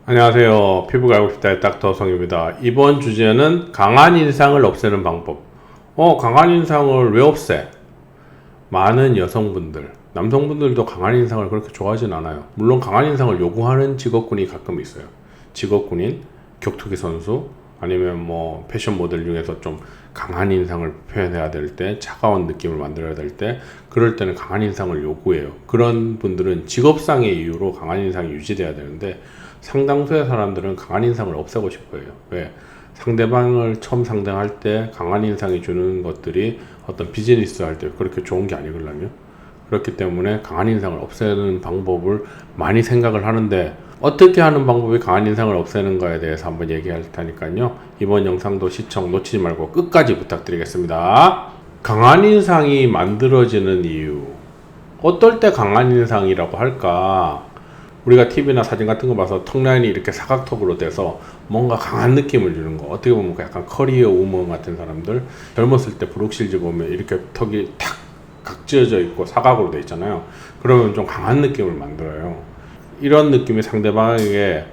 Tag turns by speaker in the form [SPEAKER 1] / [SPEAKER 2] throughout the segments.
[SPEAKER 1] 안녕하세요. 피부가 알고 싶다의 닥터성입니다. 이번 주제는 강한 인상을 없애는 방법. 강한 인상을 왜 없애? 많은 여성분들, 남성분들도 강한 인상을 그렇게 좋아하진 않아요. 물론 강한 인상을 요구하는 직업군이 가끔 있어요. 직업군인, 격투기 선수, 아니면 뭐 패션 모델 중에서 좀 강한 인상을 표현해야 될 때, 차가운 느낌을 만들어야 될 때, 그럴 때는 강한 인상을 요구해요. 그런 분들은 직업상의 이유로 강한 인상이 유지돼야 되는데, 상당수의 사람들은 강한 인상을 없애고 싶어요. 왜? 상대방을 처음 상대할 때 강한 인상이 주는 것들이 어떤 비즈니스 할 때 그렇게 좋은 게 아니거든요. 그렇기 때문에 강한 인상을 없애는 방법을 많이 생각을 하는데, 어떻게 하는 방법이 강한 인상을 없애는가에 대해서 한번 얘기할 테니까요. 이번 영상도 시청 놓치지 말고 끝까지 부탁드리겠습니다. 강한 인상이 만들어지는 이유. 어떨 때 강한 인상이라고 할까? 우리가 TV나 사진 같은 거 봐서 턱 라인이 이렇게 사각턱으로 돼서 뭔가 강한 느낌을 주는 거. 어떻게 보면 약간 커리어 우먼 같은 사람들, 젊었을 때 브룩실즈 보면 이렇게 턱이 탁 각지어져 있고 사각으로 돼 있잖아요. 그러면 좀 강한 느낌을 만들어요. 이런 느낌이 상대방에게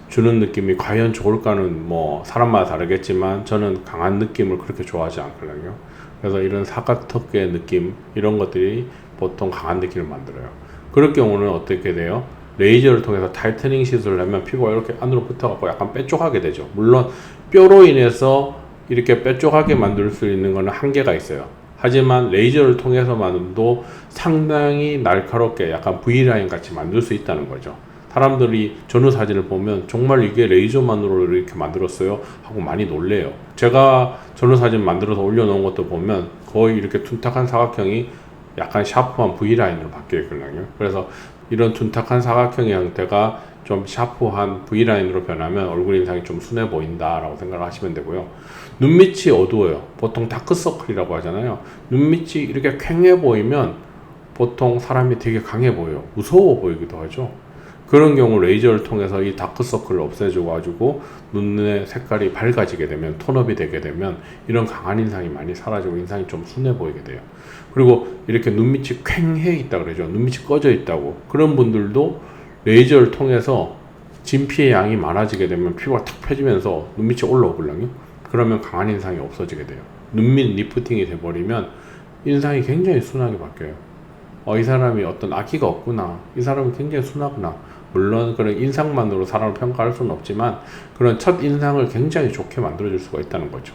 [SPEAKER 1] 주는 느낌이 과연 좋을까는 뭐 사람마다 다르겠지만, 저는 강한 느낌을 그렇게 좋아하지 않거든요. 그래서 이런 사각턱의 느낌, 이런 것들이 보통 강한 느낌을 만들어요. 그럴 경우는 어떻게 돼요? 레이저를 통해서 타이트닝 시술을 하면 피부가 이렇게 안으로 붙어갖고 약간 뾰족하게 되죠. 물론 뼈로 인해서 이렇게 뾰족하게 만들 수 있는 거는 한계가 있어요. 하지만 레이저를 통해서만도 상당히 날카롭게 약간 V라인 같이 만들 수 있다는 거죠. 사람들이 전후 사진을 보면 정말 이게 레이저만으로 이렇게 만들었어요 하고 많이 놀래요. 제가 전후 사진 만들어서 올려놓은 것도 보면 거의 이렇게 둔탁한 사각형이 약간 샤프한 V라인으로 바뀌어 있거든요. 그래서 이런 둔탁한 사각형의 형태가 좀 샤프한 V라인으로 변하면 얼굴 인상이 좀 순해 보인다 라고 생각을 하시면 되고요. 눈밑이 어두워요. 보통 다크서클이라고 하잖아요. 눈밑이 이렇게 퀭해 보이면 보통 사람이 되게 강해 보여요. 무서워 보이기도 하죠. 그런 경우 레이저를 통해서 이 다크서클을 없애줘 가지고 눈의 색깔이 밝아지게 되면, 톤업이 되게 되면 이런 강한 인상이 많이 사라지고 인상이 좀 순해 보이게 돼요. 그리고 이렇게 눈밑이 퀭해 있다 그러죠. 눈밑이 꺼져 있다고. 그런 분들도 레이저를 통해서 진피의 양이 많아지게 되면 피부가 탁 펴지면서 눈밑이 올라오거든요. 그러면 강한 인상이 없어지게 돼요. 눈밑 리프팅이 돼버리면 인상이 굉장히 순하게 바뀌어요. 이 사람이 어떤 악의가 없구나, 이 사람은 굉장히 순하구나. 물론 그런 인상만으로 사람을 평가할 수는 없지만 그런 첫 인상을 굉장히 좋게 만들어줄 수가 있다는 거죠.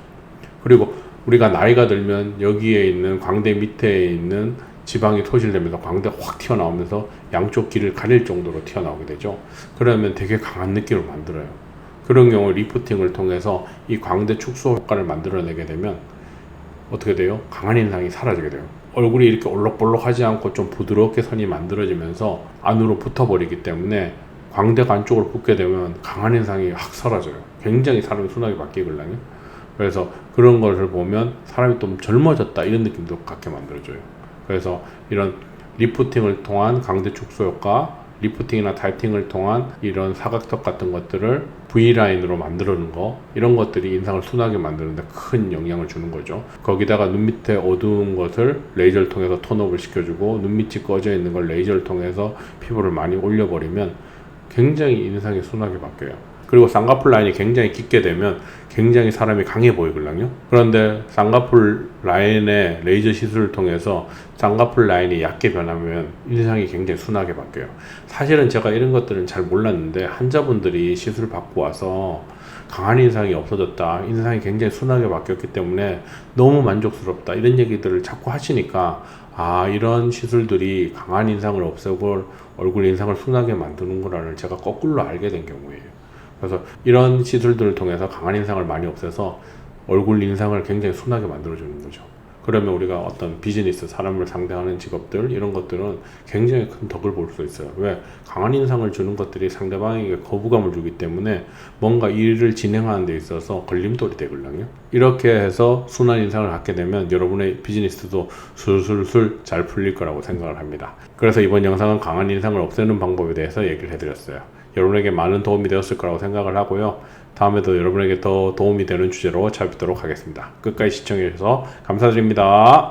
[SPEAKER 1] 그리고 우리가 나이가 들면 여기에 있는 광대 밑에 있는 지방이 토실되면서 광대가 확 튀어나오면서 양쪽 귀를 가릴 정도로 튀어나오게 되죠. 그러면 되게 강한 느낌을 만들어요. 그런 경우 리프팅을 통해서 이 광대 축소 효과를 만들어내게 되면 어떻게 돼요? 강한 인상이 사라지게 돼요. 얼굴이 이렇게 올록볼록하지 않고 좀 부드럽게 선이 만들어지면서 안으로 붙어버리기 때문에 광대가 안쪽으로 붙게 되면 강한 인상이 확 사라져요. 굉장히 사람이 순하게 바뀌거든요. 그래서 그런 것을 보면 사람이 좀 젊어졌다 이런 느낌도 갖게 만들어줘요. 그래서 이런 리프팅을 통한 강대 축소 효과, 리프팅이나 타이팅을 통한 이런 사각턱 같은 것들을 V라인으로 만들어놓은 거, 이런 것들이 인상을 순하게 만드는데 큰 영향을 주는 거죠. 거기다가 눈 밑에 어두운 것을 레이저를 통해서 톤업을 시켜주고, 눈 밑이 꺼져 있는 걸 레이저를 통해서 피부를 많이 올려버리면 굉장히 인상이 순하게 바뀌어요. 그리고 쌍꺼풀 라인이 굉장히 깊게 되면 굉장히 사람이 강해 보이거든요. 그런데 쌍꺼풀 라인의 레이저 시술을 통해서 쌍꺼풀 라인이 얕게 변하면 인상이 굉장히 순하게 바뀌어요. 사실은 제가 이런 것들은 잘 몰랐는데 환자분들이 시술 받고 와서 강한 인상이 없어졌다, 인상이 굉장히 순하게 바뀌었기 때문에 너무 만족스럽다, 이런 얘기들을 자꾸 하시니까 이런 시술들이 강한 인상을 없애고 얼굴 인상을 순하게 만드는 거라는 제가 거꾸로 알게 된 경우예요. 그래서 이런 시술들을 통해서 강한 인상을 많이 없애서 얼굴 인상을 굉장히 순하게 만들어주는 거죠. 그러면 우리가 어떤 비즈니스, 사람을 상대하는 직업들, 이런 것들은 굉장히 큰 덕을 볼 수 있어요. 왜? 강한 인상을 주는 것들이 상대방에게 거부감을 주기 때문에 뭔가 일을 진행하는 데 있어서 걸림돌이 되거든요. 이렇게 해서 순한 인상을 갖게 되면 여러분의 비즈니스도 술술술 잘 풀릴 거라고 생각을 합니다. 그래서 이번 영상은 강한 인상을 없애는 방법에 대해서 얘기를 해드렸어요. 여러분에게 많은 도움이 되었을 거라고 생각을 하고요. 다음에도 여러분에게 더 도움이 되는 주제로 찾아뵙도록 하겠습니다. 끝까지 시청해 주셔서 감사드립니다.